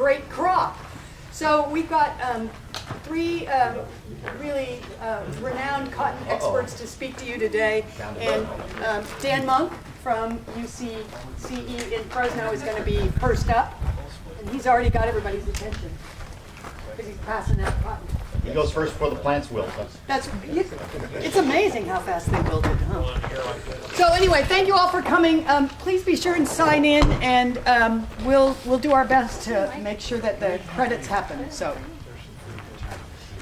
great crop. So we've got three really renowned cotton experts to speak to you today. And Dan Munk from UCCE in Fresno is going to be first up. And he's already got everybody's attention because he's passing out cotton. He goes first before the plants wilt. It's amazing how fast they build it, huh? So anyway, thank you all for coming. Please be sure and sign in, and we'll do our best to make sure that the credits happen. So.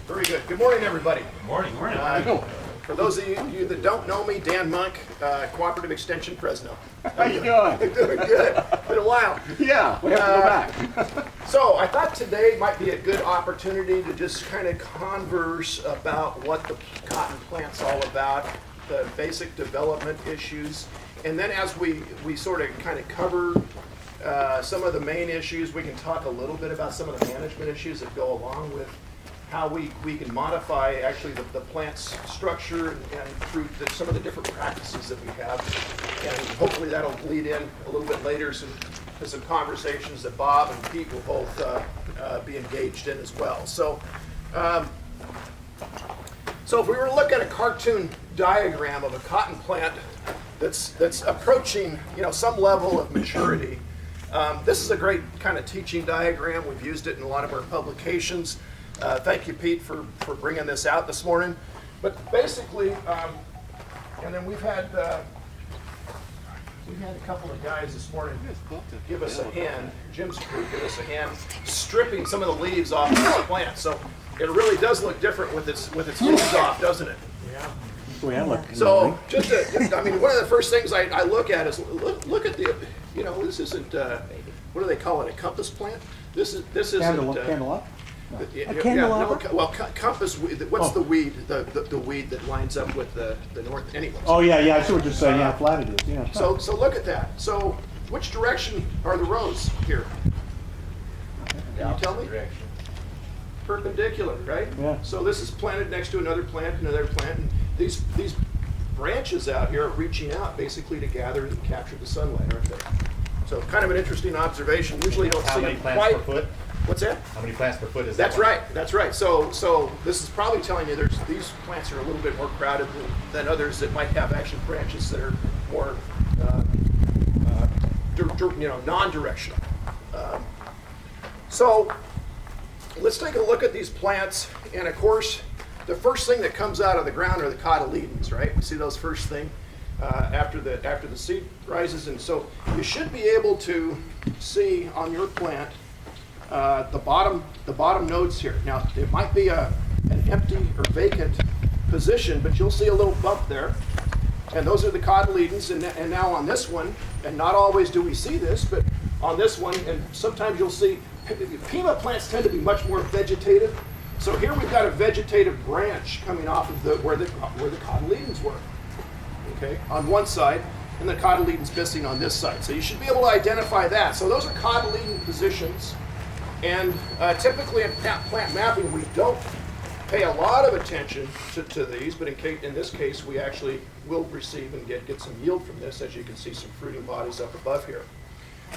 Very good. Good morning, everybody. Good morning. Morning. For those of you that don't know me, Dan Munk, Cooperative Extension, Fresno. How you doing? Doing good. Been a while. Yeah, we have to go back. So I thought today might be a good opportunity to just kind of converse about what the cotton plant's all about, the basic development issues, and then as we sort of kind of cover some of the main issues, we can talk a little bit about some of the management issues that go along with how we can modify actually the plant's structure and through some of the different practices that we have. And hopefully that'll lead in a little bit later to some conversations that Bob and Pete will both be engaged in as well. So, so if we were to look at a cartoon diagram of a cotton plant that's approaching, some level of maturity, this is a great kind of teaching diagram. We've used it in a lot of our publications. Thank you, Pete, for bringing this out this morning. But basically, and then we've had a couple of guys this morning give us a hand. Jim's crew give us a hand stripping some of the leaves off of this plant. So it really does look different with its leaves off, doesn't it? Yeah. So just one of the first things I look at is look at the, this isn't what do they call it? A compass plant? This isn't Candle up? Compass. What's the weed? The weed that lines up with the north. Anyways. Oh yeah, I see what you're saying. Yeah, flat it is. Yeah. So look at that. So which direction are the rows here? Can you tell me? Direction. Perpendicular, right? Yeah. So this is planted next to another plant, and these branches out here are reaching out basically to gather and capture the sunlight, aren't they? So kind of an interesting observation. Usually you don't How see many them plants quite. per foot? What's that? How many plants per foot is that? That's right. So this is probably telling you these plants are a little bit more crowded than others that might have actually branches that are more non-directional. So let's take a look at these plants, and of course the first thing that comes out of the ground are the cotyledons, right? You see those first thing after the seed rises, and so you should be able to see on your plant the bottom nodes here. Now it might be an empty or vacant position, but you'll see a little bump there, and those are the cotyledons. And now on this one, and not always do we see this, but on this one, and sometimes you'll see Pima plants tend to be much more vegetative. So here we've got a vegetative branch coming off of where the cotyledons were. Okay, on one side, and the cotyledons missing on this side. So you should be able to identify that. So those are cotyledon positions. And typically in plant mapping, we don't pay a lot of attention to these, but in this case, we actually will receive and get some yield from this, as you can see some fruiting bodies up above here.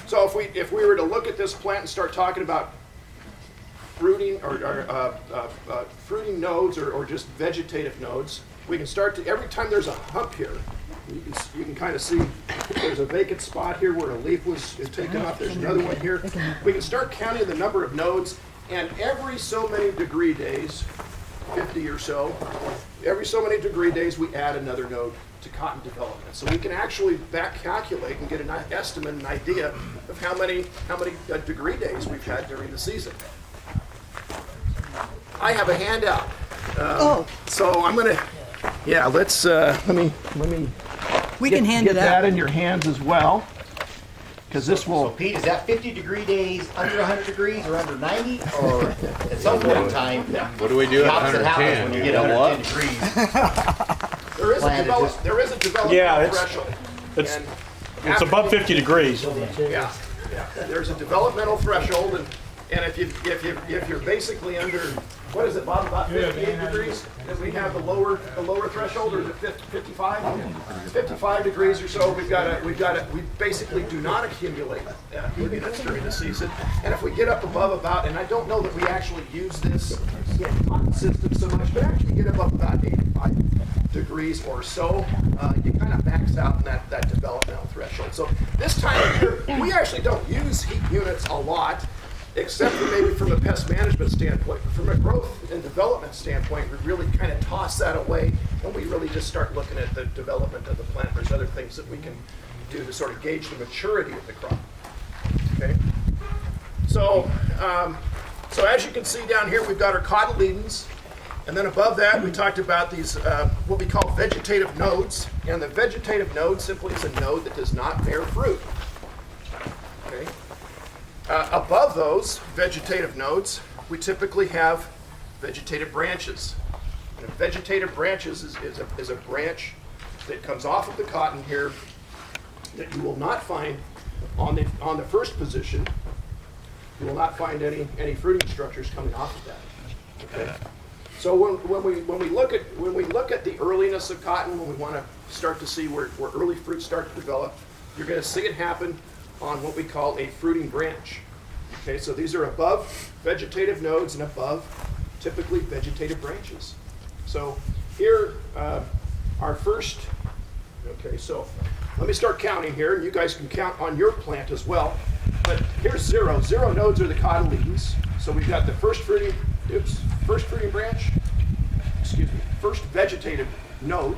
So if we were to look at this plant and start talking about fruiting or fruiting nodes or just vegetative nodes, we can start to, every time there's a hump here, you can kind of see there's a vacant spot here where a leaf is taken off. There's another one here. We can start counting the number of nodes, and every so many degree days, 50 or so, every so many degree days we add another node to cotton development. So we can actually back calculate and get an estimate, an idea of how many degree days we've had during the season. I have a handout. So I'm gonna, let's let me. We can hand get it that out. in your hands as well, because this So will. Pete, is that 50 degree days under 100 degrees or under 90? Or at some point in time, What do we do the at opposite happens 110? when you get under 10 degrees. There is a developmental Yeah, threshold. It's And above 50 degrees. Yeah. There's a developmental threshold, And if you're basically under, what is it, Bob, about 58 degrees, that we have the lower threshold, or is it 55? 55 degrees or so, we basically do not accumulate units during the season. And if we get up above about, and I don't know that we actually use this in cotton system so much, but actually get above about 85 degrees or so, you kind of max out in that developmental threshold. So this time of year, we actually don't use heat units a lot, except for maybe from a pest management standpoint. But from a growth and development standpoint, we really kind of toss that away, and we really just start looking at the development of the plant. There's other things that we can do to sort of gauge the maturity of the crop. Okay. So as you can see down here, we've got our cotyledons. And then above that, we talked about these, what we call vegetative nodes. And the vegetative node simply is a node that does not bear fruit. Okay. Above those vegetative nodes, we typically have vegetative branches. And vegetative branches is a branch that comes off of the cotton here that you will not find on the first position. You will not find any fruiting structures coming off of that. Okay. So when we look at the earliness of cotton, when we want to start to see where early fruits start to develop, you're going to see it happen on what we call a fruiting branch. Okay, so these are above vegetative nodes and above typically vegetative branches. So here, our first, okay, so let me start counting here, and you guys can count on your plant as well. But here's 0. 0 nodes are the cotyledons. So we've got the first fruiting branch, first vegetative node,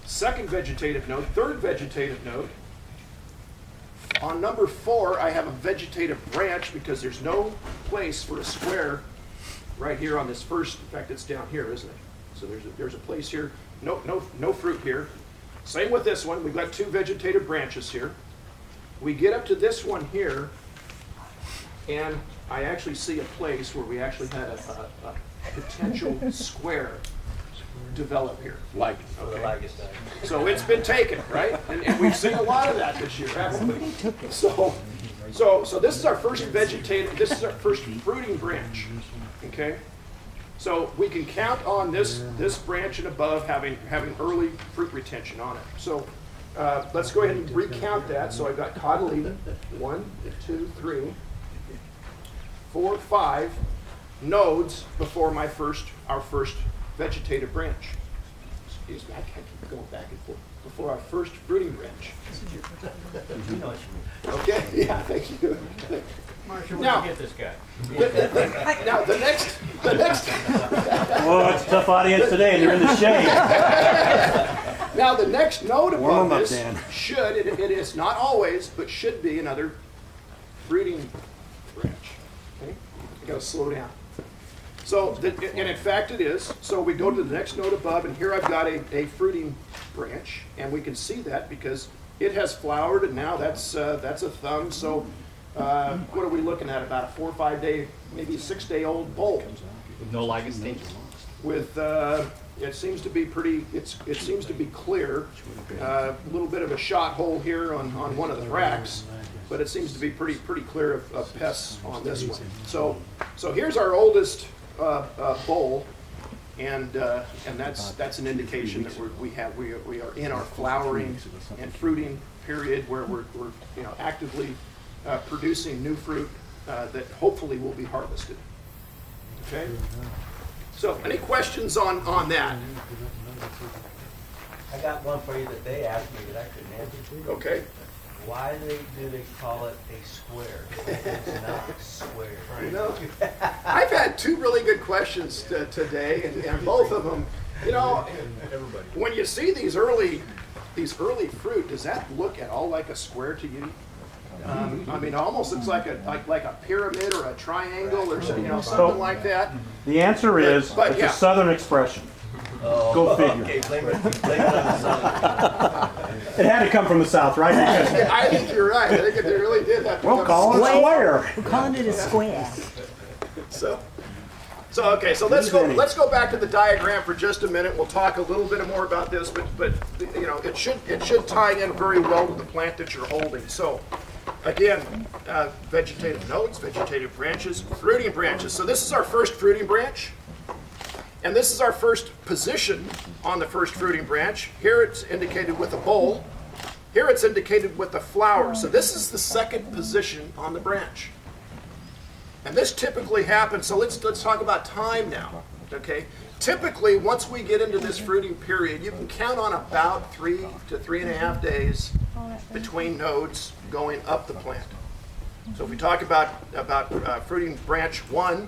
second vegetative node, third vegetative node. On number 4, I have a vegetative branch because there's no place for a square right here on this first. In fact, it's down here, isn't it? So there's a place here. No fruit here. Same with this one. We've got 2 vegetative branches here. We get up to this one here, and I actually see a place where we actually had a potential square develop here. Like, Okay. So it's been taken, right? And we've seen a lot of that this year, haven't we? So this is our first vegetative, this is our first fruiting branch. Okay? So we can count on this branch and above having early fruit retention on it. So let's go ahead and recount that. So I've got cotyledon, 1, 2, 3, 4, 5 nodes before our first vegetative branch. Excuse me, I keep going back and forth. Before our first fruiting branch. Okay, yeah, thank you. Marsha, Now- where'd you get this guy? Now the next. Oh, it's a tough audience today, and they're in the shade. Now the next node Warm above 'em up, this Dan. it is not always, but should be another fruiting branch. Okay, I gotta slow down. So, and in fact it is. So we go to the next node above, and here I've got a fruiting branch, and we can see that because it has flowered, and now that's a thumb. So what are we looking at? About a 4 or 5 day, maybe 6 day old bulb. with no ligation. With it seems to be pretty. It seems to be clear. A little bit of a shot hole here on one of the racks, but it seems to be pretty clear of pests on this one. So here's our oldest bowl, and that's an indication that we are in our flowering and fruiting period where we're actively producing new fruit that hopefully will be harvested. Okay. So any questions on that? I got one for you that they asked me that I couldn't answer. Okay. Why do they call it a square? It's not a square. You know, I've had 2 really good questions today, and both of them, when you see these early fruit, does that look at all like a square to you? I mean, almost looks like a pyramid or a triangle or something like that. The answer is, But, it's yeah. a Southern expression. Go figure. Okay, blame it on the sun. It had to come from the South, right? Because I think you're right. I think if they really did that. we'll call it a square. We're calling it a square. So okay, so let's go back to the diagram for just a minute. We'll talk a little bit more about this, but it should tie in very well to the plant that you're holding. So again, vegetative nodes, vegetative branches, fruiting branches. So this is our first fruiting branch. And this is our first position on the first fruiting branch. Here it's indicated with a bowl. Here it's indicated with a flower. So this is the second position on the branch. And this typically happens, so let's talk about time now, okay? Typically, once we get into this fruiting period, you can count on about 3 to 3.5 days between nodes going up the plant. So if we talk about fruiting branch 1,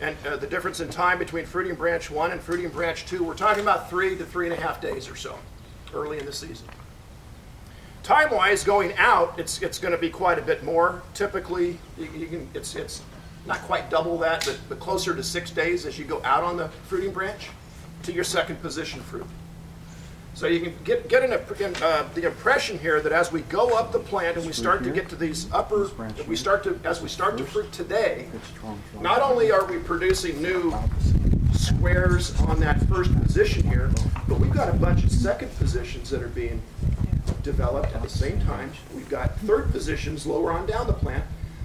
and the difference in time between fruiting branch 1 and fruiting branch 2, we're talking about 3 to 3.5 days or so, early in the season. Time-wise, going out, it's going to be quite a bit more. Typically, it's not quite double that, but closer to 6 days as you go out on the fruiting branch to your second position fruit. So you can get the impression here that as we go up the plant and we start to get to these upper, as we start to fruit today, not only are we producing new squares on that first position here, but we've got a bunch of second positions that are being developed at the same time. We've got third positions lower on down the plant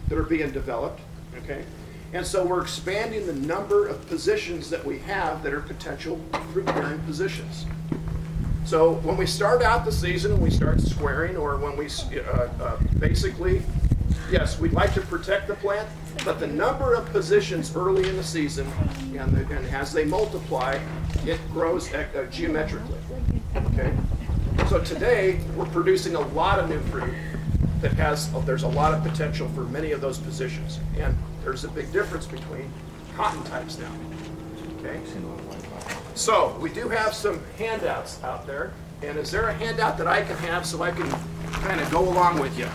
that are being developed, okay? And so we're expanding the number of positions that we have that are potential fruit-bearing positions. So when we start out the season and we start squaring, or when we basically, yes, we'd like to protect the plant, but the number of positions early in the season, and as they multiply, it grows geometrically, okay? So today, we're producing a lot of new fruit that there's a lot of potential for many of those positions. And there's a big difference between cotton types now, okay? So we do have some handouts out there. And is there a handout that I can have so I can kind of go along with you?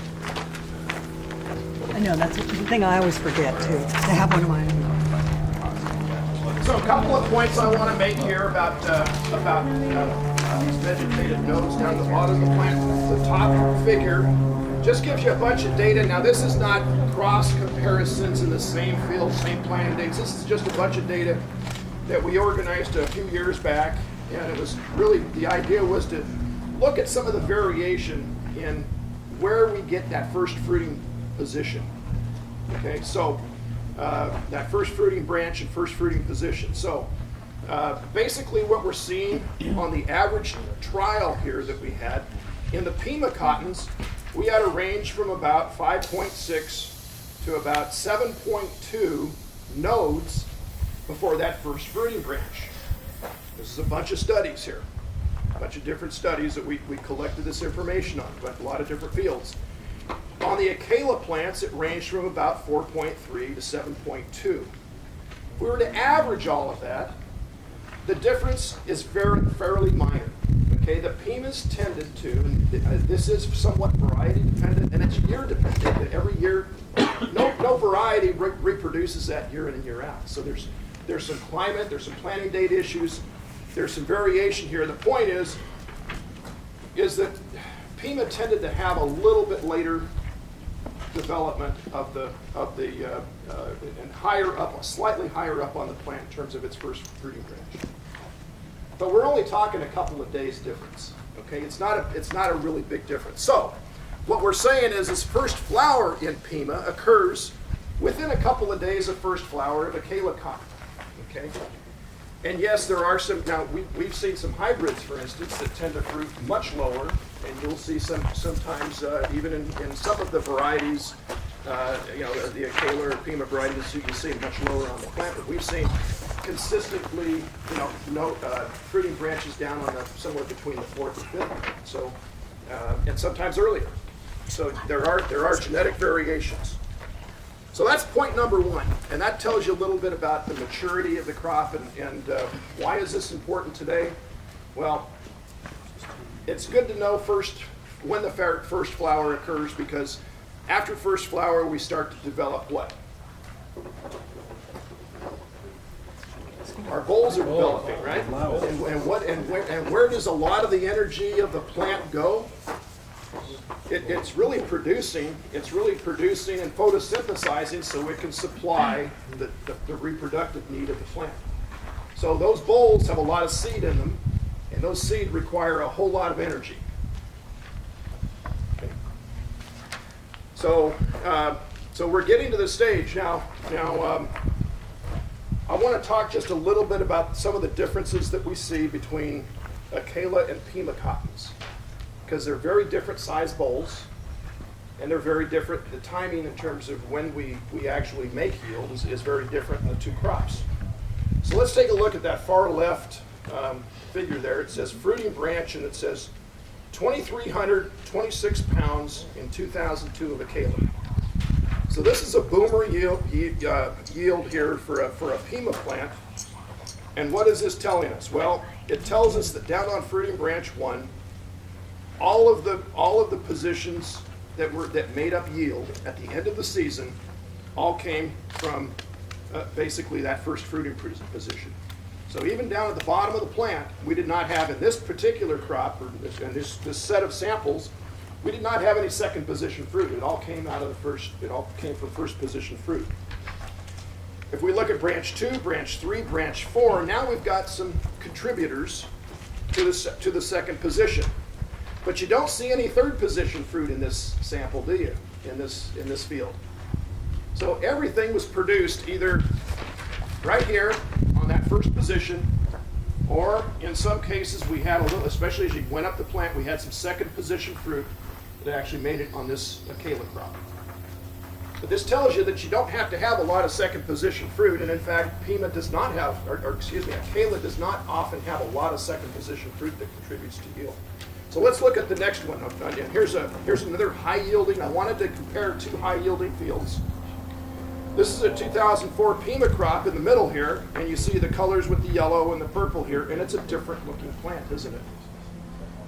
I know, that's the thing I always forget too, to have one of my own. So a couple of points I want to make here about these vegetative nodes down the bottom of the plant. The top figure just gives you a bunch of data. Now this is not cross comparisons in the same field, same planting dates. This is just a bunch of data that we organized a few years back. And it was really, the idea was to look at some of the variation in where we get that first fruiting position. Okay, so that first fruiting branch and first fruiting position. So basically what we're seeing on the average trial here that we had, in the Pima cottons, we had a range from about 5.6 to about 7.2 nodes before that first fruiting branch. This is a bunch of studies here, a bunch of different studies that we collected this information on, but a lot of different fields. On the Acela plants, it ranged from about 4.3 to 7.2. If we were to average all of that, the difference is fairly minor. Okay, the Pimas tended to, and this is somewhat variety dependent, and it's year dependent. Every year, no variety reproduces that year in and year out. So there's some climate, there's some planting date issues, there's some variation here. The point is that Pima tended to have a little bit later development of the and higher up, slightly higher up on the plant in terms of its first fruiting branch. But we're only talking a couple of days difference. Okay, it's not a really big difference. So what we're saying is this first flower in Pima occurs within a couple of days of first flower of Acela cotton. Okay, and yes, there are some. Now we've seen some hybrids, for instance, that tend to fruit much lower, and you'll see sometimes even in some of the varieties, the Acela or Pima varieties, you can see much lower on the plant. But we've seen consistently, fruiting branches down on somewhere between the 4th and 5th. So, and sometimes earlier. So there are genetic variations. So that's point number one, and that tells you a little bit about the maturity of the crop and why is this important today? Well, it's good to know first when the first flower occurs, because after first flower we start to develop what? Our bolls are developing, right? And where does a lot of the energy of the plant go? It's really producing and photosynthesizing so it can supply the reproductive need of the plant. So those bolls have a lot of seed in them, and those seed require a whole lot of energy. Okay. So, so we're getting to the stage now. I want to talk just a little bit about some of the differences that we see between Acela and Pima cottons, because they're very different size bowls, and they're very different. The timing in terms of when we actually make yield is very different in the two crops. So let's take a look at that far left figure there. It says fruiting branch, and it says 2,326 pounds in 2002 of Acela. So this is a boomer yield here for a Pima plant. And what is this telling us? Well, it tells us that down on fruiting branch 1, all of the positions that made up yield at the end of the season all came from basically that first fruiting position. So even down at the bottom of the plant, we did not have in this particular crop, or in this set of samples, we did not have any second position fruit. It all came out of the first, it all came from first position fruit. If we look at branch 2, branch 3, branch 4, now we've got some contributors to the second position. But you don't see any third position fruit in this sample, do you, in this field? So everything was produced either right here on that first position, or in some cases we had a little, especially as you went up the plant, we had some second position fruit that actually made it on this Acela crop. But this tells you that you don't have to have a lot of second position fruit, and in fact, Pima does not have, Acela does not often have a lot of second position fruit that contributes to yield. So let's look at the next one. Here's another high yielding. I wanted to compare two high yielding fields. This is a 2004 Pima crop in the middle here, and you see the colors with the yellow and the purple here, and it's a different looking plant, isn't it?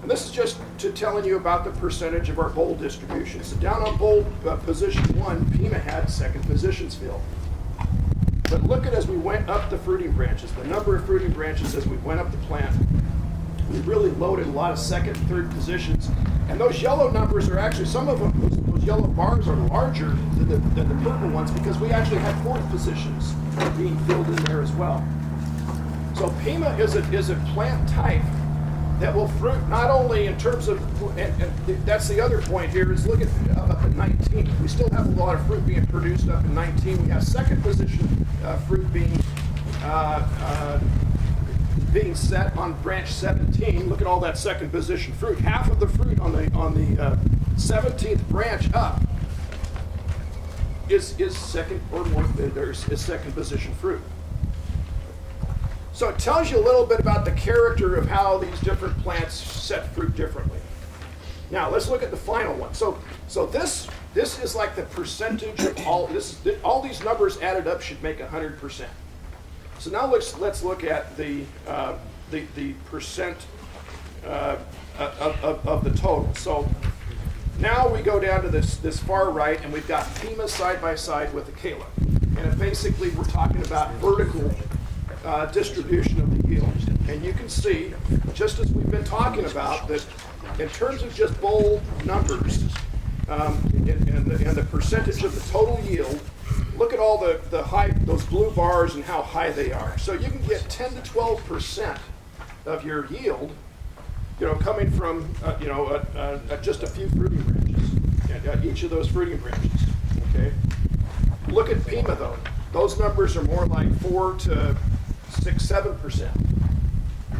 And this is just to telling you about the percentage of our bowl distribution. So down on bowl position 1, Pima had second positions filled. But look at as we went up the fruiting branches, the number of fruiting branches as we went up the plant, we really loaded a lot of second and third positions. And those yellow numbers are actually, some of them, those yellow bars are larger than the purple ones because we actually had fourth positions being filled in there as well. So Pima is a plant type that will fruit not only in terms of, and that's the other point here, is look at up at 19. We still have a lot of fruit being produced up in 19. We have second position fruit being set on branch 17. Look at all that second position fruit. Half of the fruit on the 17th branch up is second or more. Is second position fruit. So it tells you a little bit about the character of how these different plants set fruit differently. Now let's look at the final one. So this is like the percentage of all this. All these numbers added up should make 100%. So now let's look at the percent of the total. So now we go down to this far right, and we've got Pima side by side with Acela, and basically we're talking about vertical distribution of the yield. And you can see, just as we've been talking about, that in terms of just bowl numbers and the percentage of the total yield, look at all the high, those blue bars and how high they are. So you can get 10 to 12% of your yield, coming from just a few fruiting branches, each of those fruiting branches. Okay. Look at Pima though; those numbers are more like 4 to 6, 7%.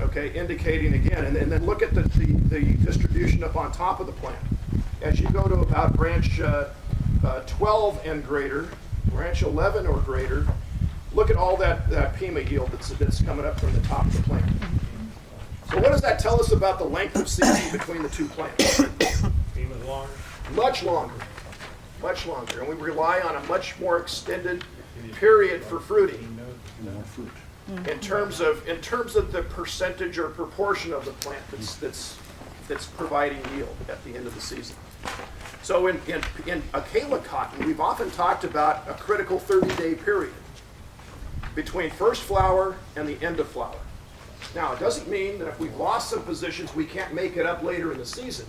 Okay, indicating again, and then look at the distribution up on top of the plant. As you go to about branch 12 and greater, branch 11 or greater, look at all that Pima yield that's coming up from the top of the plant. So what does that tell us about the length of season between the two plants? Pima's longer. Much longer, and we rely on a much more extended period for fruiting. In terms of the percentage or proportion of the plant that's providing yield at the end of the season. So in Acela cotton, we've often talked about a critical 30-day period between first flower and the end of flower. Now, it doesn't mean that if we've lost some positions, we can't make it up later in the season.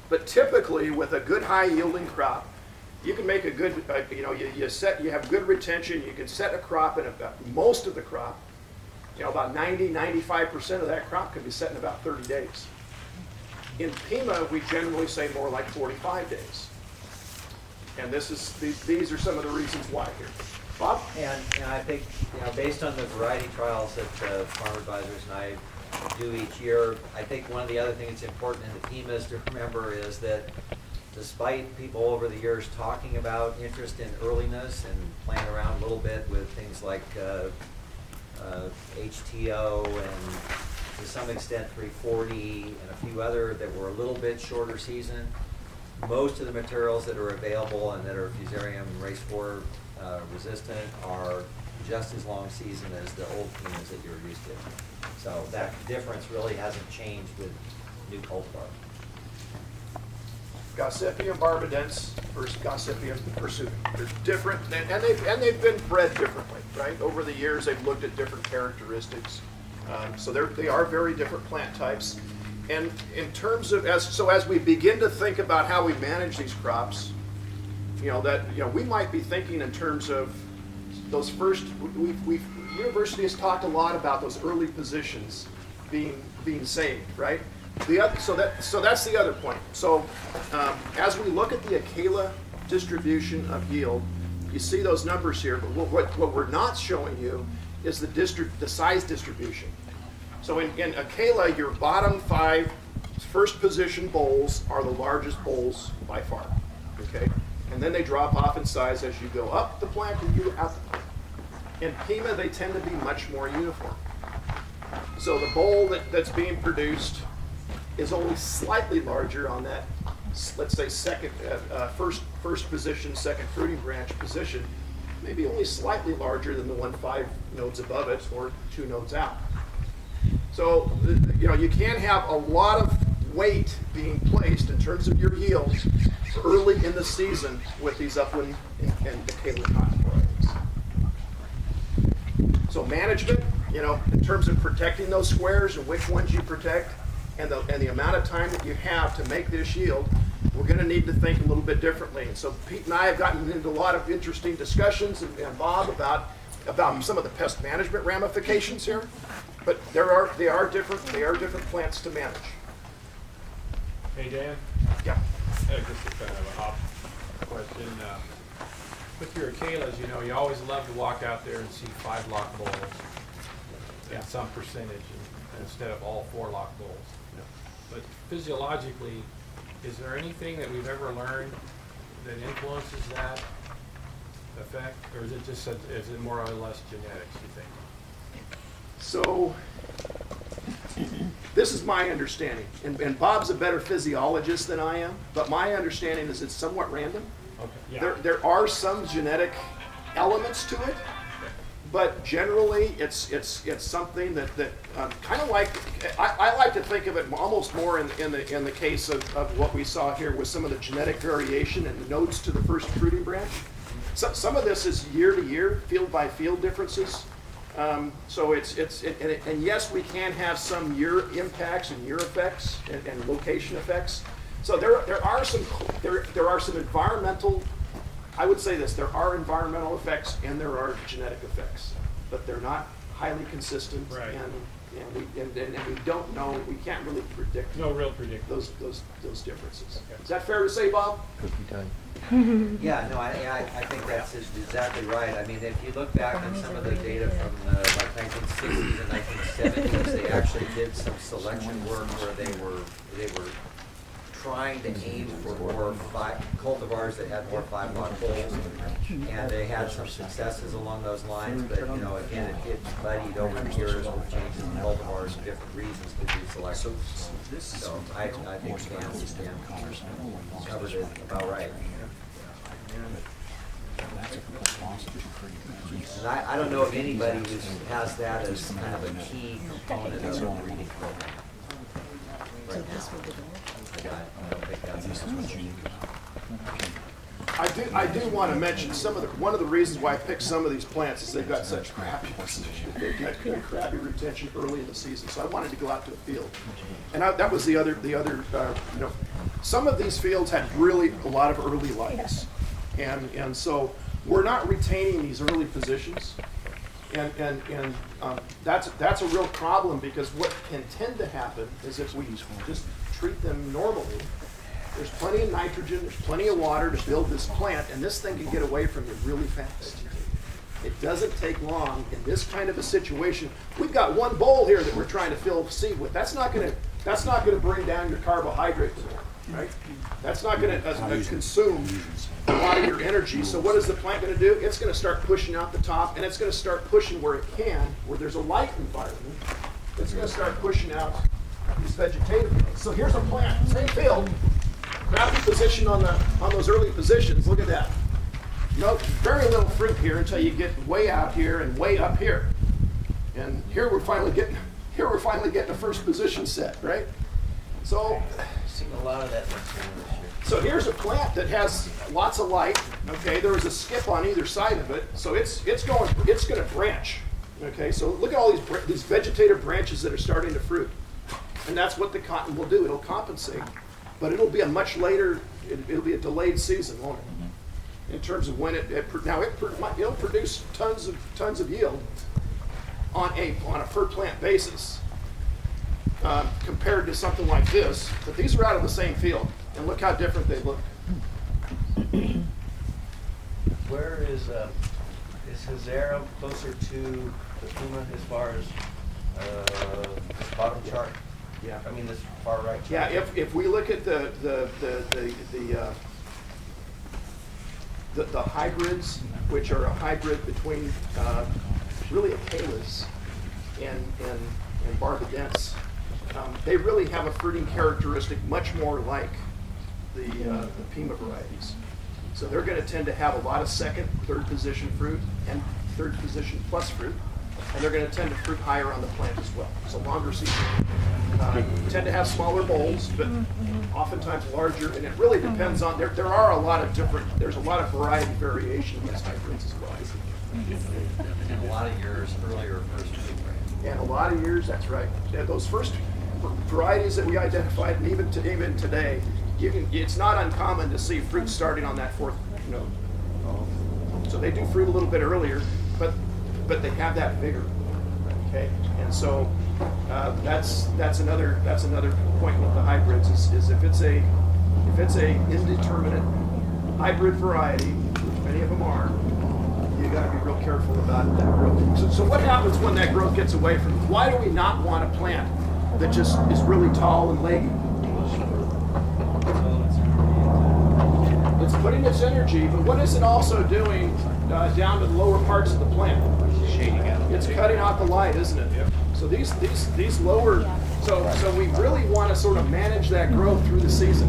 But typically, with a good high-yielding crop, you can make a good, you have good retention. You can set a crop in about most of the crop. About 90-95% of that crop can be set in about 30 days. In Pima, we generally say more like 45 days. And these are some of the reasons why here. Bob? And I think, based on the variety trials that Farm Advisors and I do each year, I think one of the other things that's important in the PEMAs to remember is that despite people over the years talking about interest in earliness and playing around a little bit with things like HTO and to some extent 340 and a few other that were a little bit shorter season, most of the materials that are available and that are fusarium race 4 resistant are just as long season as the old PEMAs that you're used to. So that difference really hasn't changed with new cultivar. Gossypium barbadense versus Gossypium pursuivum. They're different, and they've been bred differently, right? Over the years, they've looked at different characteristics. So they are very different plant types. And in terms of, as we begin to think about how we manage these crops, we might be thinking in terms of those first, university has talked a lot about those early positions being saved, right? So that's the other point. So as we look at the Acela distribution of yield, you see those numbers here, but what we're not showing you is the size distribution. So in Acela, your bottom 5 first position bowls are the largest bowls by far, okay? And then they drop off in size as you go up the plant and you out the plant. In PEMA, they tend to be much more uniform. So the bowl that's being produced is only slightly larger on that, let's say first position, second fruiting branch position, maybe only slightly larger than the one 5 nodes above it or 2 nodes out. So, you can't have a lot of weight being placed in terms of your yield early in the season with these upland and Acela cotton varieties. So management, in terms of protecting those squares and which ones you protect and the amount of time that you have to make this yield, we're going to need to think a little bit differently. And so Pete and I have gotten into a lot of interesting discussions, and Bob, about some of the pest management ramifications here. But they are different plants to manage. Hey, Dan? Yeah. Just a kind of an off question. With your Acalas, you always love to walk out there and see 5 lock bowls and some percentage instead of all 4 lock bowls. But physiologically, is there anything that we've ever learned that influences that effect? Or is it more or less genetics, you think? So this is my understanding, and Bob's a better physiologist than I am, but my understanding is it's somewhat random. Okay. Yeah. There are some genetic elements to it, but generally it's something that kind of like I like to think of it almost more in the case of what we saw here with some of the genetic variation and the nodes to the first fruiting branch. Some of this is year to year, field by field differences. So and yes, we can have some year impacts and year effects and location effects. So there are some environmental. I would say this: there are environmental effects and there are genetic effects, but they're not highly consistent. Right. And we don't know. We can't really predict. No real predictor. Those differences. Okay. Is that fair to say, Bob? Yeah, no, I think that's exactly right. I mean, if you look back on some of the data from like 1960s and 1970s, they actually did some selection work where they were trying to aim for more cultivars that had more 5 lock bowls, and they had some successes along those lines. But again, it gets muddied over the years with changes in cultivars and different reasons to do selection. So I think Stan covered it about right. And I don't know of anybody who has that as kind of a key component of a breeding program right now. I don't think that's I do want to mention one of the reasons why I picked some of these plants is they've got such crappy retention early in the season. So I wanted to go out to the field, and that was the other. Some of these fields had really a lot of early lights, and so we're not retaining these early positions, and that's a real problem, because what can tend to happen is if we just treat them normally, There's plenty of nitrogen, there's plenty of water to build this plant, and this thing can get away from you really fast. It doesn't take long in this kind of a situation. We've got one bowl here that we're trying to fill seed with. That's not gonna bring down your carbohydrates, right? That's not gonna consume a lot of your energy. So what is the plant gonna do? It's gonna start pushing out the top, and it's gonna start pushing where it can, where there's a light environment. It's gonna start pushing out these vegetative things. So here's a plant, same field, crappy position on those early positions. Look at that. No, very little fruit here until you get way out here and way up here. And here we're finally getting the first position set, right? So Seen a lot of that this year. so here's a plant that has lots of light. Okay, there was a skip on either side of it, so it's going to branch. Okay, so look at all these vegetative branches that are starting to fruit, and that's what the cotton will do. It'll compensate, but it'll be a much later. It'll be a delayed season, won't it? In terms of when it'll produce tons of yield on a per plant basis. Compared to something like this, but these are out of the same field, and look how different they look. Where is Hazara closer to the Puma as far as this bottom chart? Yeah. I mean this far right chart. Yeah, if we look at the hybrids, which are a hybrid between really Acalas and Barbadents, they really have a fruiting characteristic much more like the Pima varieties. So they're going to tend to have a lot of second, third position fruit and third position plus fruit, and they're going to tend to fruit higher on the plant as well. So longer season. Tend to have smaller bowls, but oftentimes larger, and it really depends on, there's a lot of variety variation in these hybrids as well. And a lot of yours earlier first fruit branch. And a lot of years, that's right. Yeah, those first varieties that we identified, and even today, it's not uncommon to see fruit starting on that fourth node. So they do fruit a little bit earlier, but they have that vigor. Okay, and so that's another point with the hybrids is if it's a indeterminate hybrid variety, which many of them are, you got to be real careful about that growth. So what happens when that growth gets away from it? Why do we not want a plant that just is really tall and leggy? It's putting its energy, but what is it also doing down to the lower parts of the plant? Shading out. It's cutting out the light, isn't it? Yep. So these lower, so we really want to sort of manage that growth through the season.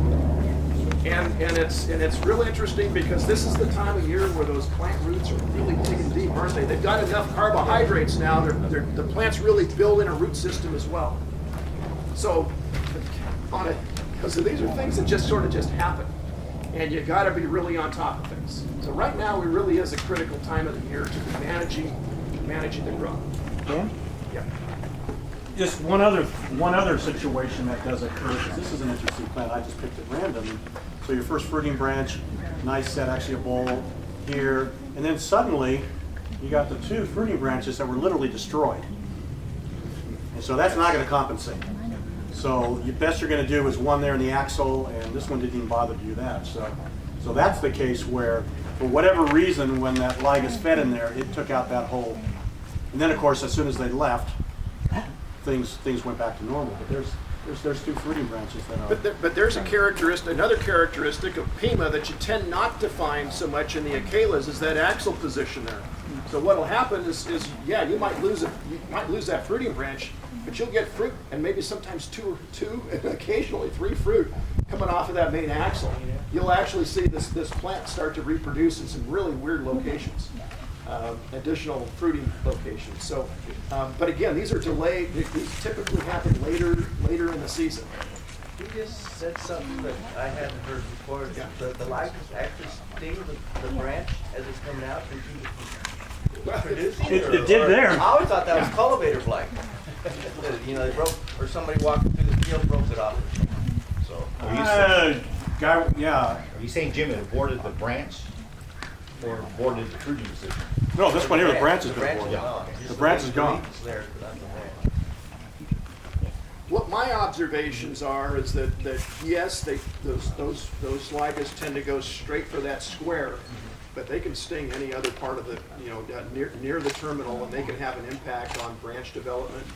And it's really interesting because this is the time of year where those plant roots are really digging deep, aren't they? They've got enough carbohydrates now. The plants really build in a root system as well. So so these are things that just happen, and you got to be really on top of things. So right now, it really is a critical time of the year to be managing the growth. Dan? Yeah. Just one other situation that does occur, because this is an interesting plant, I just picked at random. So your first fruiting branch, nice set, actually a bowl here, and then suddenly you got the two fruiting branches that were literally destroyed. And so that's not going to compensate. So the best you're going to do is one there in the axle, and this one didn't even bother to do that. So that's the case where, for whatever reason, when that ligas fed in there, it took out that whole. And then, of course, as soon as they left, things went back to normal. But there's two fruiting branches that are. But there's another characteristic of Pima that you tend not to find so much in the Acalas is that axil position there. So what'll happen is you might lose that fruiting branch, but you'll get fruit and maybe sometimes two and occasionally three fruit coming off of that main axil. You'll actually see this plant start to reproduce in some really weird locations. Additional fruiting locations. So, but again, these are delayed. These typically happen later in the season. You just said something that I hadn't heard before. Yeah. The ligas actually stay with the branch as it's coming out and producing. It did there. I always thought that was cultivator blight. They broke, or somebody walking through the field broke it off. So. Are Yeah. you saying, Jim, it aborted the branch or aborted the fruiting position? No, this one here, the branch has The been branch is aborted. gone. The branch is gone. It's there, but not the branch. what my observations are is that yes, those ligas tend to go straight for that square, but they can sting any other part of the, near the terminal, and they can have an impact on branch development,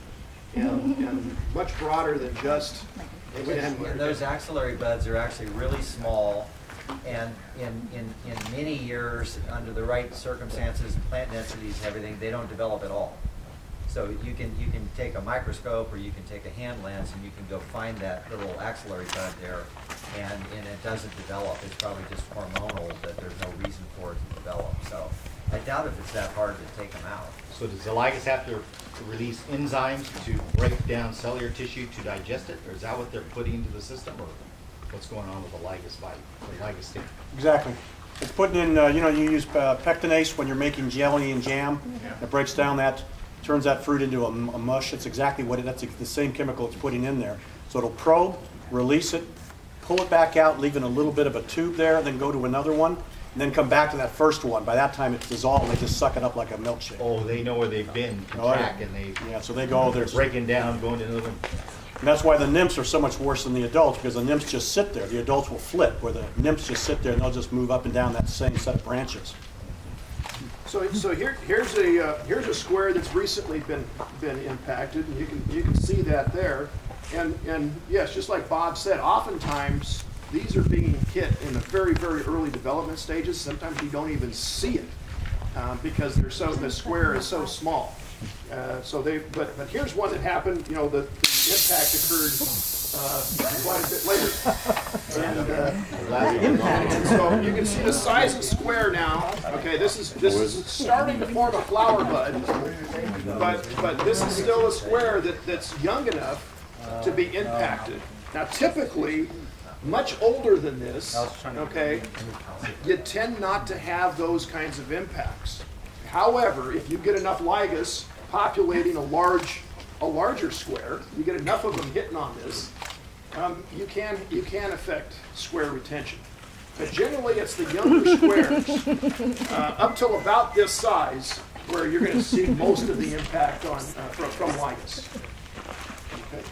and much broader than just. And those axillary buds are actually really small, and in many years, under the right circumstances, plant densities and everything, they don't develop at all. So you can take a microscope or you can take a hand lens and you can go find that little axillary bud there, and it doesn't develop. It's probably just hormonal, that there's no reason for it to develop. So I doubt if it's that hard to take them out. So does the ligas have to release enzymes to break down cellular tissue to digest it, or is that what they're putting into the system, or what's going on with the ligas bite, the ligas stick? Exactly. It's putting in, you use pectinase when you're making jelly and jam. It breaks down that, turns that fruit into a mush. It's exactly what that's the same chemical it's putting in there. So it'll probe, release it, pull it back out, leaving a little bit of a tube there, then go to another one, and then come back to that first one. By that time it's dissolved, they just suck it up like a milkshake. Oh, they know where they've been, Oh, yeah. track, and they, Yeah, so they go, they're there's, breaking down, going to another one. and that's why the nymphs are so much worse than the adults, because the nymphs just sit there. The adults will flip, where the nymphs just sit there and they'll just move up and down that same set of branches. So here's a square that's recently been impacted, and you can see that there. And yes, just like Bob said, oftentimes these are being hit in the very, very early development stages. Sometimes you don't even see it because the square is so small. But here's one that happened. The impact occurred quite a bit later. And so you can see the size of the square now. Okay, this is starting to form a flower bud, but this is still a square that's young enough to be impacted. Now, typically, much older than this, okay, you tend not to have those kinds of impacts. However, if you get enough ligas populating a larger square, you get enough of them hitting on this, you can affect square retention. But generally, it's the younger squares up till about this size where you're going to see most of the impact on from ligas. Okay.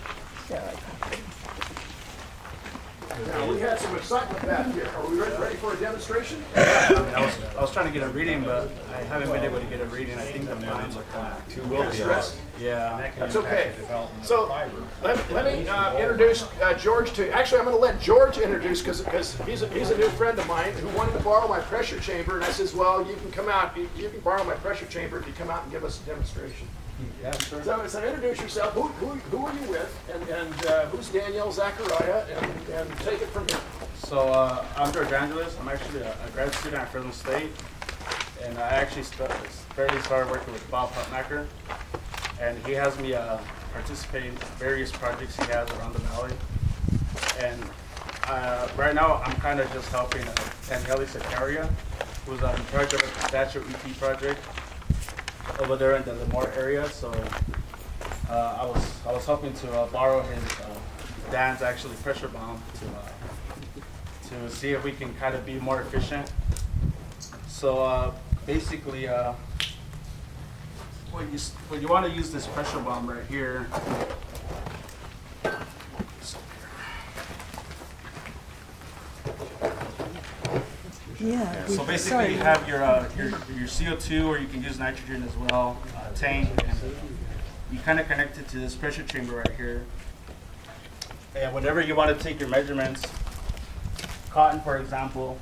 Now, we had some excitement back here. Are we ready for a demonstration? I was trying to get a reading, but I haven't been able to get a reading. I think the lines are kind of too Will be stressed? Yeah. That's okay. So let me introduce George to. Actually, I'm going to let George introduce because he's a new friend of mine who wanted to borrow my pressure chamber, and I says, well, you can come out. You can borrow my pressure chamber if you come out and give us a demonstration. Yeah, sure. So introduce yourself. Who are you with? And who's Danielle Zachariah? And take it from here. So I'm George Angeles. I'm actually a grad student at Fresno State, and I actually started working with Bob Hutmacher, and he has me participate in various projects he has around the valley. And right now I'm kind of just helping Danielle Zachariah, who's in charge of the pistachio EP project over there in the Lemoore area. So I was hoping to borrow his Dan's actually pressure balm to see if we can kind of be more efficient. So basically, when you want to use this pressure balm right here. Yeah. So basically, you have your CO2, or you can use nitrogen as well, tank, and you kind of connect it to this pressure chamber right here. And whenever you want to take your measurements, cotton, for example,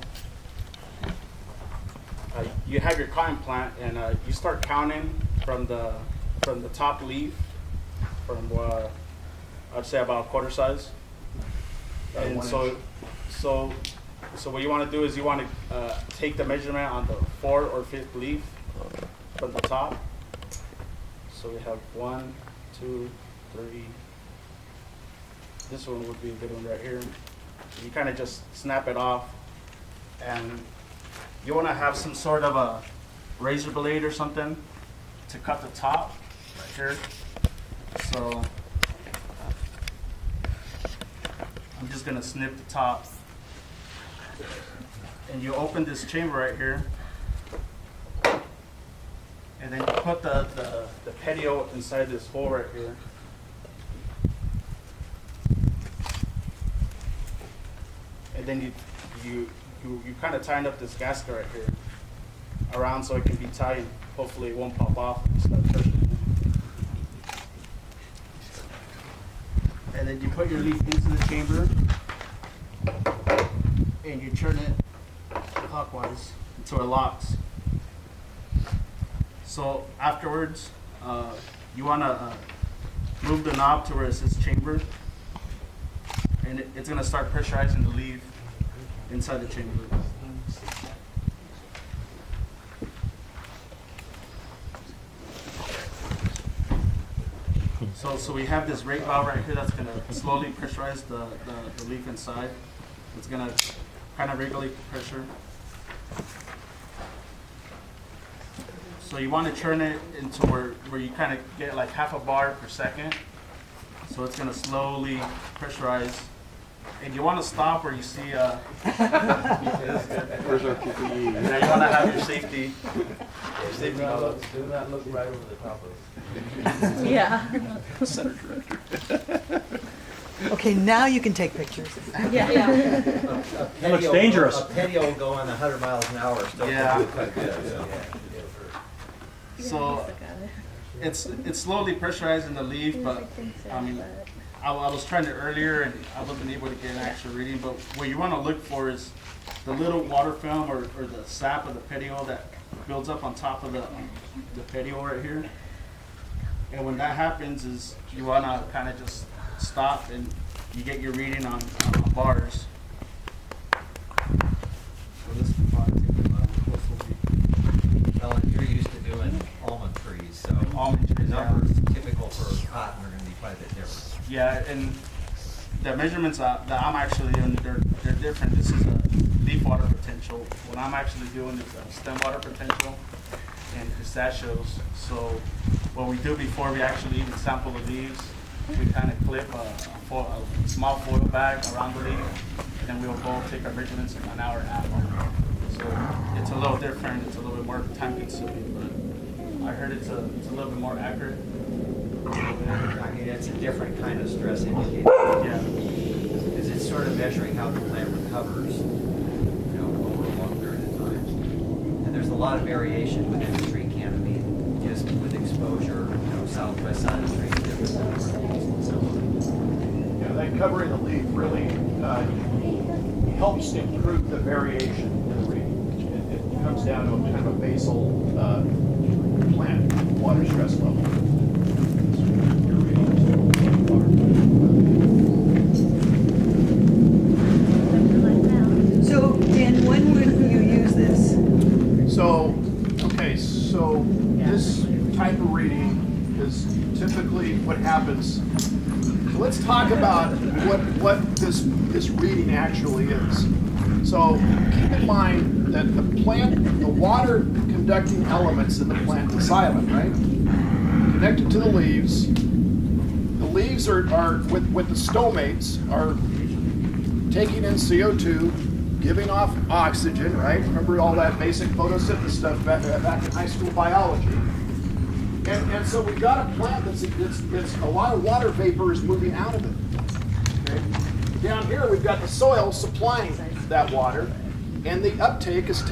you have your cotton plant, and you start counting from the top leaf, from I'd say about quarter size. And so what you want to do is you want to take the measurement on the 4th or 5th leaf from the top. So we have 1, 2, 3. This one would be a good one right here. You kind of just snap it off, and you want to have some sort of a razor blade or something to cut the top right here. So I'm just going to snip the top. And you open this chamber right here, and then you put the petiote inside this hole right here. and then you kind of tighten up this gasket right here around so it can be tight. Hopefully it won't pop off and start pushing. And then you put your leaf into the chamber and you turn it clockwise until it locks. So afterwards, you want to move the knob to where it says chamber, and it's going to start pressurizing the leaf inside the chamber. So we have this rate valve right here that's going to slowly pressurize the leaf inside. It's going to kind of regulate the pressure. So you want to turn it into where you kind of get like half a bar per second. So it's going to slowly pressurize. And you want to stop where you see Where's our PPE? now you want to have your safety goggles. Do not look right over the top of us. Yeah. Okay, now you can take pictures. Yeah. That looks dangerous. A patio will go on 100 miles an hour, still Yeah. do quite good. So it's slowly pressurizing the leaf, but I mean, I was trying it earlier and I wasn't able to get an actual reading. But what you want to look for is the little water film or the sap of the petiole that builds up on top of the petiole right here. And when that happens, is you want to kind of just stop and you get your reading on bars. So this is Well, and you're used to doing almond trees, so almond trees. the numbers typical for cotton are going to be quite a bit different. Yeah, and the measurements that I'm actually doing, they're different. This is a leaf water potential. What I'm actually doing is a stem water potential and pistachios. So what we do before we actually even sample the leaves, we kind of clip a small foil bag around the leaf, and we'll go take our vigilance in an hour and a half. So it's a little different. It's a little bit more time consuming, but I heard it's a little bit more accurate. I mean, it's a different kind of stress indicator. Yeah. Because it's sort of measuring how the plant recovers, over a long period of time. And there's a lot of variation within the tree canopy, just with exposure, southwest side of the tree, different than northeast and so on. Yeah, that covering the leaf really helps improve the variation in the reading. It comes down to a kind of a basal plant water stress level. Your So, Dan, when would you use this? So this type of reading is typically what happens. So let's talk about what this reading actually is. So keep in mind that the water conducting elements in the plant is xylem, right? Connected to the leaves. The leaves are with the stomates are taking in CO2, giving off oxygen, right? Remember all that basic photosynthesis stuff back in high school biology. And so we've got a plant that's a lot of water vapor is moving out of it. Okay? Down here we've got the soil supplying that water, and the uptake is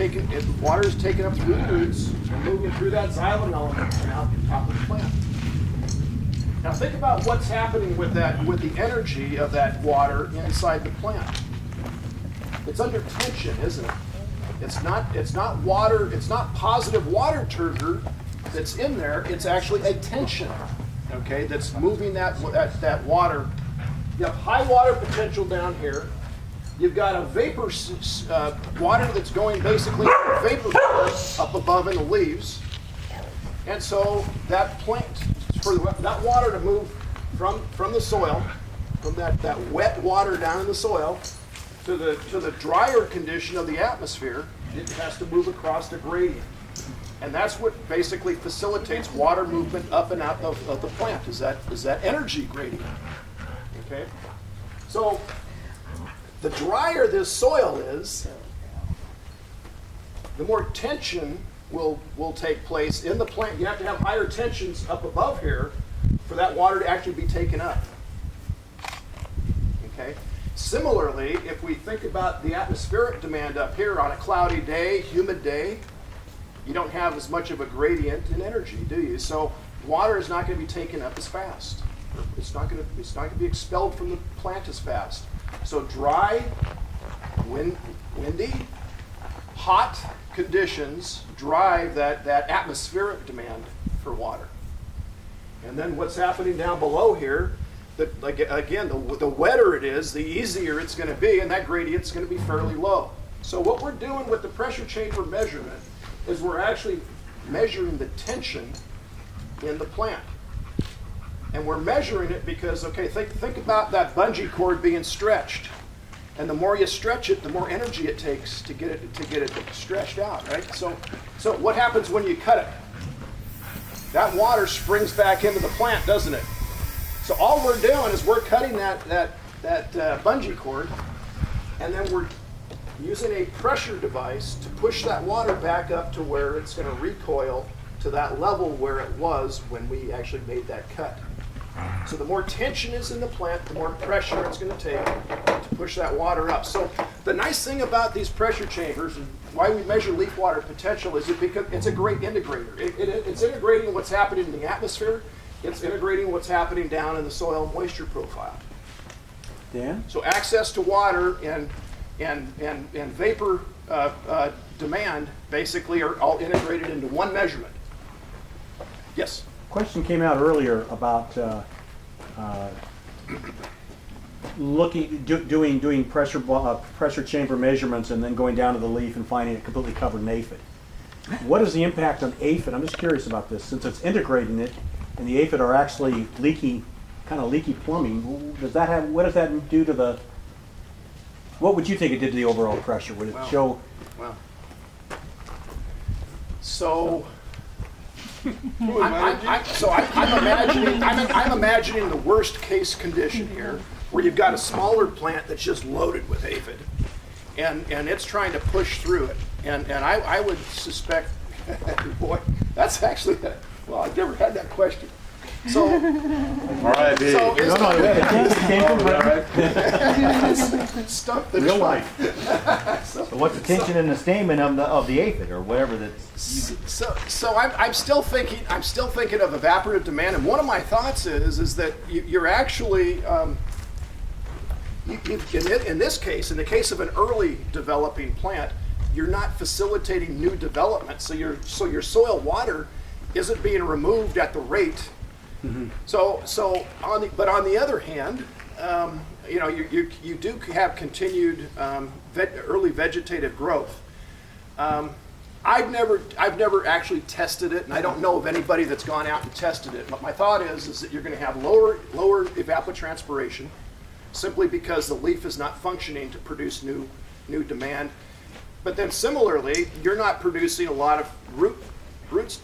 water is taken up through the roots and moving through that xylem element out the top of the plant. Now think about what's happening with the energy of that water inside the plant. It's under tension, isn't it? It's not water, it's not positive water turgor that's in there, it's actually a tension, okay, that's moving that water. You have high water potential down here. You've got a vapor water that's going basically vapor up above in the leaves. And so that plant, for that water to move from the soil, from that wet water down in the soil, to the drier condition of the atmosphere, it has to move across the gradient. And that's what basically facilitates water movement up and out of the plant, is that energy gradient. Okay? So the drier this soil is, the more tension will take place in the plant. You have to have higher tensions up above here for that water to actually be taken up. Okay? Similarly, if we think about the atmospheric demand up here on a cloudy day, humid day, you don't have as much of a gradient in energy, do you? So water is not going to be taken up as fast. It's not going to be expelled from the plant as fast. So dry, windy, hot conditions drive that atmospheric demand for water. And then what's happening down below here, again, the wetter it is, the easier it's going to be, and that gradient's going to be fairly low. So what we're doing with the pressure chamber measurement is we're actually measuring the tension in the plant. And we're measuring it because, okay, think about that bungee cord being stretched. And the more you stretch it, the more energy it takes to get it stretched out, right? So what happens when you cut it? That water springs back into the plant, doesn't it? So all we're doing is we're cutting that bungee cord, and then we're using a pressure device to push that water back up to where it's going to recoil to that level where it was when we actually made that cut. So the more tension is in the plant, the more pressure it's going to take to push that water up. So the nice thing about these pressure chambers and why we measure leaf water potential is because it's a great integrator. It's integrating what's happening in the atmosphere. It's integrating what's happening down in the soil moisture profile. Dan? So access to water and vapor demand basically are all integrated into one measurement. Yes? Question came out earlier about doing pressure chamber measurements and then going down to the leaf and finding it completely covered in aphid. What is the impact on aphid? I'm just curious about this, since it's integrating it, and the aphid are actually kind of leaky plumbing. What does that do to the? What would you think it did to the overall pressure? Would it show? Well, so. I'm imagining the worst case condition here, where you've got a smaller plant that's just loaded with aphid, and it's trying to push through it. And I would suspect, boy, that's actually well, I've never had that question. So, All right, B. so is stuff the Real truck. life. So what's the tension in the stamen of the aphid or whatever that's? So I'm still thinking of evaporative demand, and one of my thoughts is that you're actually in this case, in the case of an early developing plant, you're not facilitating new development. So your soil water isn't being removed at the rate. Mm-hmm. But on the other hand, you do have continued early vegetative growth. I've never actually tested it, and I don't know of anybody that's gone out and tested it. But my thought is that you're going to have lower evapotranspiration, simply because the leaf is not functioning to produce new demand. But then similarly, you're not producing a lot of roots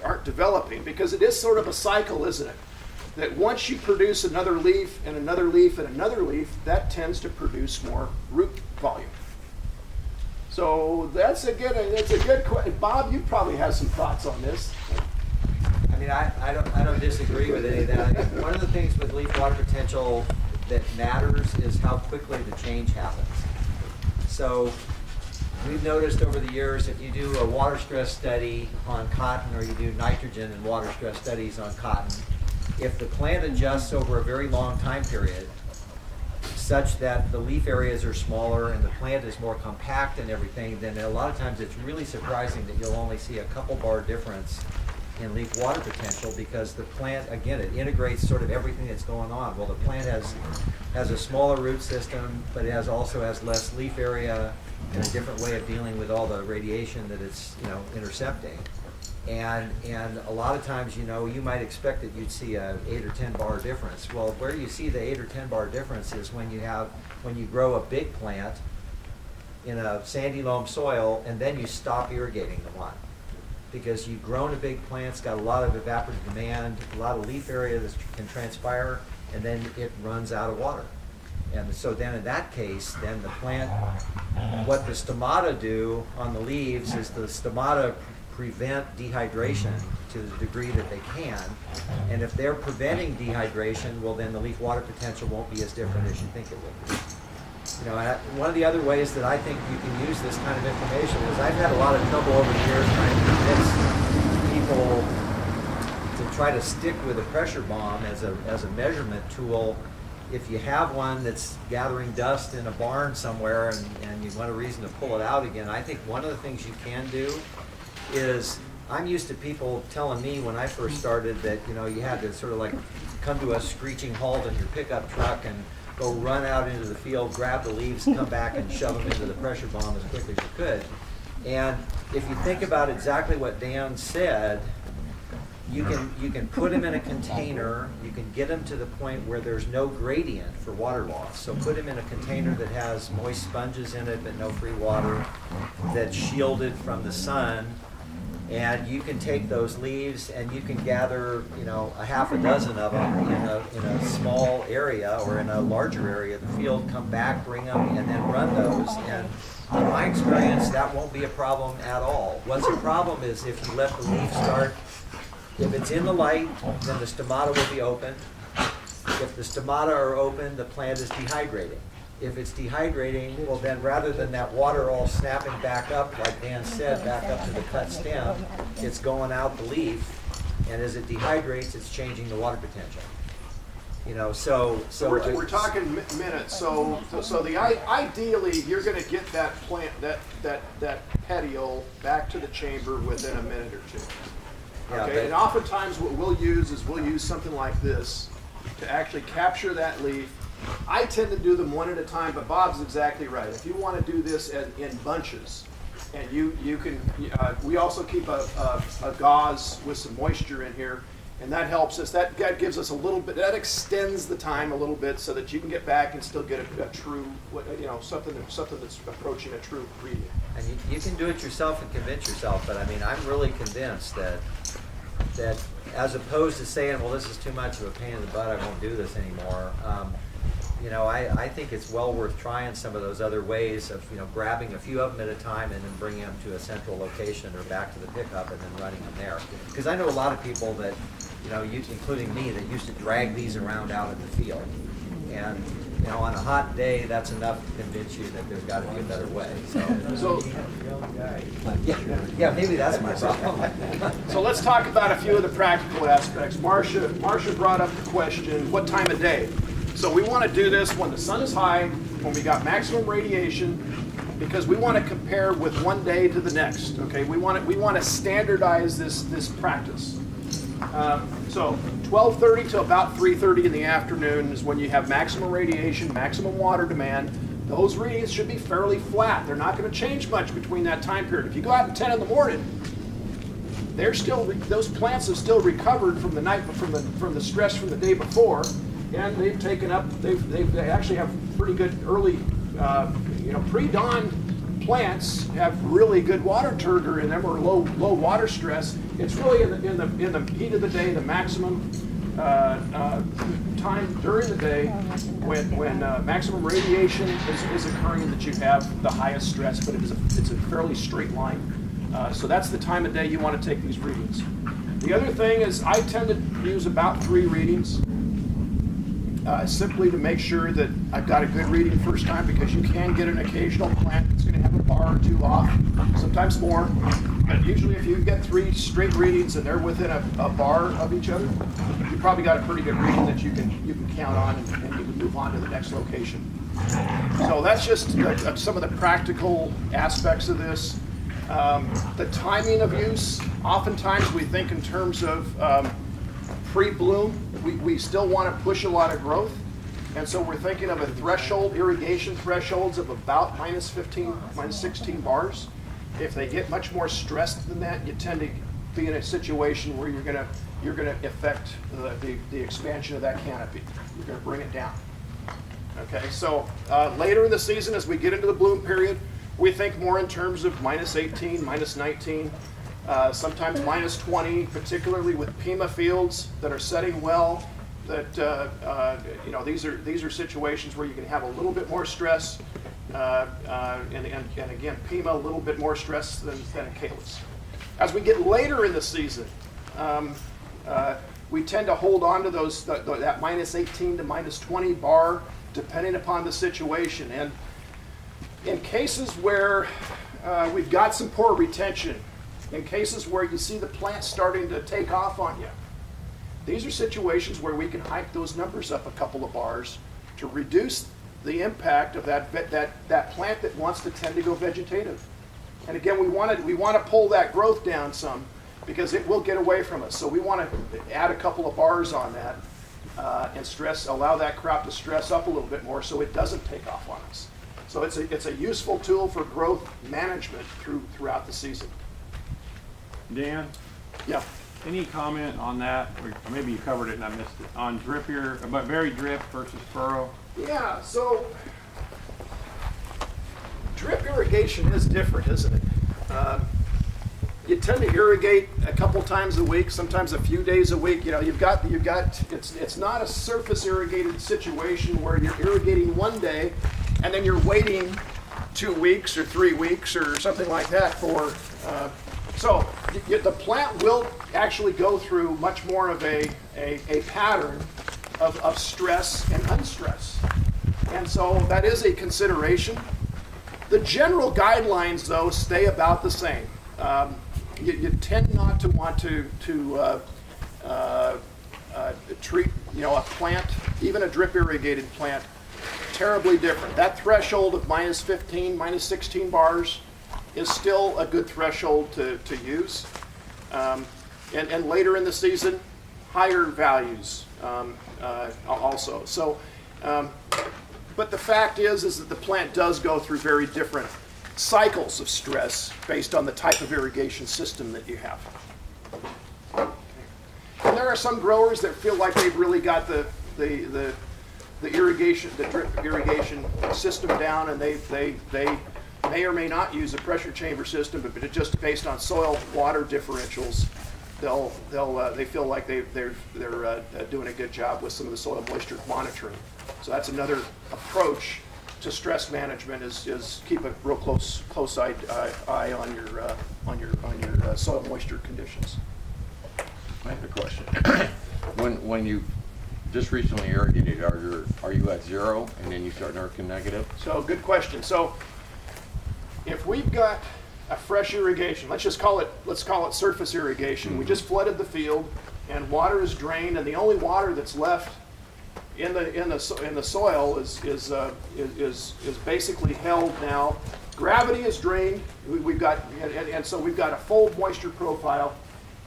aren't developing, because it is sort of a cycle, isn't it? That once you produce another leaf and another leaf and another leaf, that tends to produce more root volume. So that's a good question. Bob, you probably have some thoughts on this. I mean, I don't disagree with any of that. I think one of the things with leaf water potential that matters is how quickly the change happens. So we've noticed over the years, if you do a water stress study on cotton, or you do nitrogen and water stress studies on cotton, if the plant adjusts over a very long time period, such that the leaf areas are smaller and the plant is more compact and everything, then a lot of times it's really surprising that you'll only see a couple bar difference in leaf water potential, because the plant, again, it integrates sort of everything that's going on. Well, the plant has a smaller root system, but it also has less leaf area and a different way of dealing with all the radiation that it's intercepting. And a lot of times, you might expect that you'd see a 8 or 10 bar difference. Well, where you see the 8 or 10 bar difference is when you grow a big plant in a sandy loam soil, and then you stop irrigating the one, because you've grown a big plant, it's got a lot of evaporative demand, a lot of leaf area that can transpire, and then it runs out of water. And so then in that case, then the plant, what the stomata do on the leaves is the stomata prevent dehydration to the degree that they can. And if they're preventing dehydration, well, then the leaf water potential won't be as different as you think it will be. You know, one of the other ways that I think you can use this kind of information is I've had a lot of trouble over the years trying to convince people to try to stick with a pressure bomb as a measurement tool. If you have one that's gathering dust in a barn somewhere and you want a reason to pull it out again, I think one of the things you can do is, I'm used to people telling me when I first started that, you know, you had to sort of like come to a screeching halt in your pickup truck and go run out into the field, grab the leaves, come back and shove them into the pressure bomb as quickly as you could. And if you think about exactly what Dan said, you can put them in a container, you can get them to the point where there's no gradient for water loss. So put them in a container that has moist sponges in it but no free water, that's shielded from the sun, and you can take those leaves and you can gather, you know, a half a dozen of them in a small area or in a larger area of the field, come back, bring them, and then run those. And in my experience, that won't be a problem at all. What's a problem is if you let the leaf start, if it's in the light, then the stomata will be open. If the stomata are open, the plant is dehydrating. If it's dehydrating, well then rather than that water all snapping back up, like Dan said, back up to the cut stem, it's going out the leaf, and as it dehydrates, it's changing the water potential. You know, so we're talking minutes. So ideally, you're going to get that plant, that petiole back to the chamber within a minute or two. Okay, Yeah, and oftentimes what we'll use something like this to actually capture that leaf. I tend to do them one at a time, but Bob's exactly right. If you want to do this in bunches, and you can, we also keep a gauze with some moisture in here, and that helps us. That gives us a little bit. That extends the time a little bit so that you can get back and still get a true, you know, something that's approaching a true reading. And you can do it yourself and convince yourself, but I mean, I'm really convinced that as opposed to saying, well, this is too much of a pain in the butt, I won't do this anymore. You know, I think it's well worth trying some of those other ways of, you know, grabbing a few of them at a time and then bringing them to a central location or back to the pickup and then running them there. Because I know a lot of people that, you know, including me, that used to drag these around out in the field. And, you know, on a hot day, that's enough to convince you that there's got to be a better way. So yeah, maybe that's my problem. So let's talk about a few of the practical aspects. Marsha brought up the question, what time of day? So we want to do this when the sun is high, when we got maximum radiation, because we want to compare with one day to the next. Okay, we want to standardize this practice. So 12:30 to about 3:30 in the afternoon is when you have maximum radiation, maximum water demand. Those readings should be fairly flat. They're not going to change much between that time period. If you go out at 10 in the morning, those plants have still recovered from the night, from the stress from the day before, and they've taken up. They actually have pretty good early, you know, pre-dawn plants have really good water turgor in them, or low water stress. It's really in the heat of the day, the maximum time during the day when maximum radiation is occurring, that you have the highest stress, but it's a fairly straight line. So that's the time of day you want to take these readings. The other thing is I tend to use about 3 readings. Simply to make sure that I've got a good reading first time, because you can get an occasional plant that's going to have a bar or 2 off, sometimes more. But usually if you get 3 straight readings and they're within a bar of each other, you probably got a pretty good reading that you can count on, and you can move on to the next location. So that's just some of the practical aspects of this. The timing of use, oftentimes we think in terms of pre-bloom. We still want to push a lot of growth, and so we're thinking of a threshold, irrigation thresholds of about -15, -16 bars. If they get much more stressed than that, you tend to be in a situation where you're gonna affect the expansion of that canopy. You're gonna bring it down. Okay, so later in the season, as we get into the bloom period, we think more in terms of -18, -19. Sometimes -20, particularly with Pima fields that are setting well. That you know, these are situations where you can have a little bit more stress, and again, Pima a little bit more stress than a Calyx. As we get later in the season, we tend to hold on to that -18 to -20 bar, depending upon the situation. And In cases where we've got some poor retention, in cases where you see the plant starting to take off on you, these are situations where we can hike those numbers up a couple of bars to reduce the impact of that plant that wants to tend to go vegetative. And again, we want to pull that growth down some because it will get away from us. So we want to add a couple of bars on that and allow that crop to stress up a little bit more so it doesn't take off on us. So it's a useful tool for growth management throughout the season. Dan, Yeah. any comment on that? Or maybe you covered it and I missed it. On drip but very drip versus furrow? Yeah, so drip irrigation is different, isn't it? You tend to irrigate a couple times a week, sometimes a few days a week. You know, it's not a surface irrigated situation where you're irrigating one day and then you're waiting 2 weeks or 3 weeks or something like that for. So the plant will actually go through much more of a pattern of stress and unstress. And so that is a consideration. The general guidelines, though, stay about the same. You tend not to want to treat, a plant, even a drip irrigated plant, terribly different. That threshold of minus 15, minus 16 bars is still a good threshold to use. And later in the season, higher values also. So, but the fact is that the plant does go through very different cycles of stress based on the type of irrigation system that you have. And there are some growers that feel like they've really got the irrigation, the drip irrigation system down, and they may or may not use a pressure chamber system, but it's just based on soil water differentials. They feel like they're doing a good job with some of the soil moisture monitoring. So that's another approach to stress management is keep a real close eye on your soil moisture conditions. I have a question. When you just recently irrigated, are you at zero and then you start working negative? So good question. So if we've got a fresh irrigation, let's call it surface irrigation. We just flooded the field and water is drained, and the only water that's left in the soil is basically held now. Gravity is drained. We've got and so we've got a full moisture profile,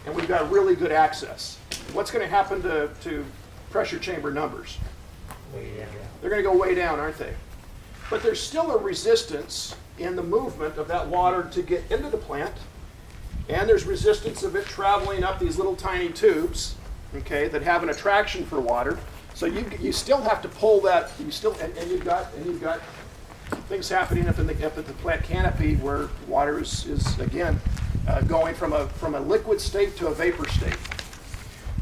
and we've got really good access. What's going to happen to pressure chamber numbers? They're going to go way down, aren't they? But there's still a resistance in the movement of that water to get into the plant, and there's resistance of it traveling up these little tiny tubes, okay, that have an attraction for water. So you still have to pull that. And you've got things happening up at the plant canopy where water is again going from a liquid state to a vapor state.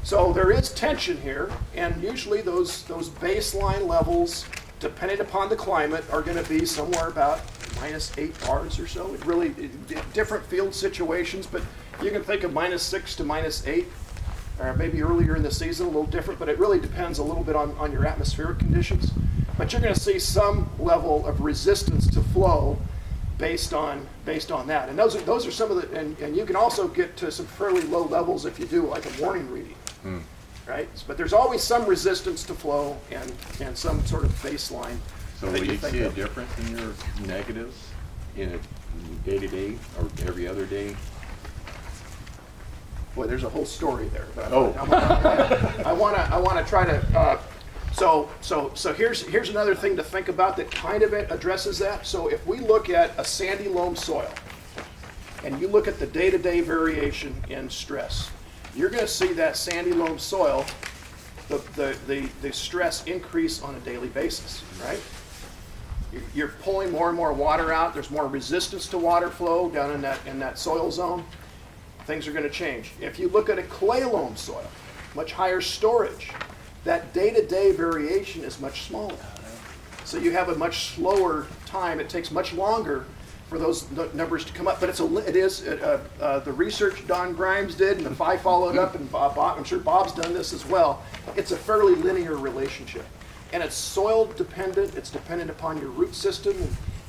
So there is tension here, and usually those baseline levels, depending upon the climate, are going to be somewhere about minus 8 bars or so. It really different field situations, but you can think of minus 6 to minus 8. Or maybe earlier in the season, a little different, but it really depends a little bit on your atmospheric conditions. But you're going to see some level of resistance to flow based on that. And those are some of the, and you can also get to some fairly low levels if you do like a morning reading, right? But there's always some resistance to flow and some sort of baseline. So will you see a difference in your negatives in a day-to-day or every other day? Boy, there's a whole story there. But Oh. I want to try to. So here's another thing to think about that kind of addresses that. So if we look at a sandy loam soil, and you look at the day-to-day variation in stress, you're going to see that sandy loam soil, the stress increase on a daily basis, right? You're pulling more and more water out. There's more resistance to water flow down in that soil zone. Things are going to change. If you look at a clay loam soil, much higher storage, that day-to-day variation is much smaller. So you have a much slower time. It takes much longer for those numbers to come up. But it is the research Don Grimes did, and if I followed up, and Bob, I'm sure Bob's done this as well. It's a fairly linear relationship, and it's soil dependent. It's dependent upon your root system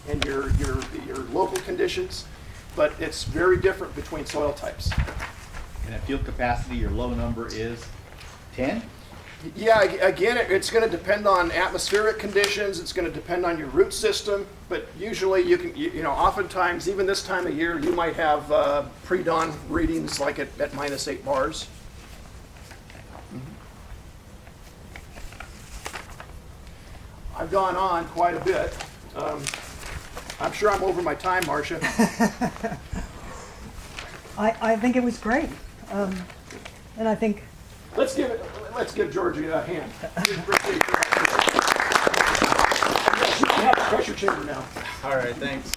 and your local conditions, but it's very different between soil types. And at field capacity, your low number is 10? Yeah, again, it's going to depend on atmospheric conditions. It's going to depend on your root system. But usually, you know, oftentimes, even this time of year, you might have pre-dawn readings like at -8 bars. I've gone on quite a bit. I'm sure I'm over my time, Marsha. I think it was great. And I think Let's give Georgie a hand. You have a pressure chamber now. All right, thanks.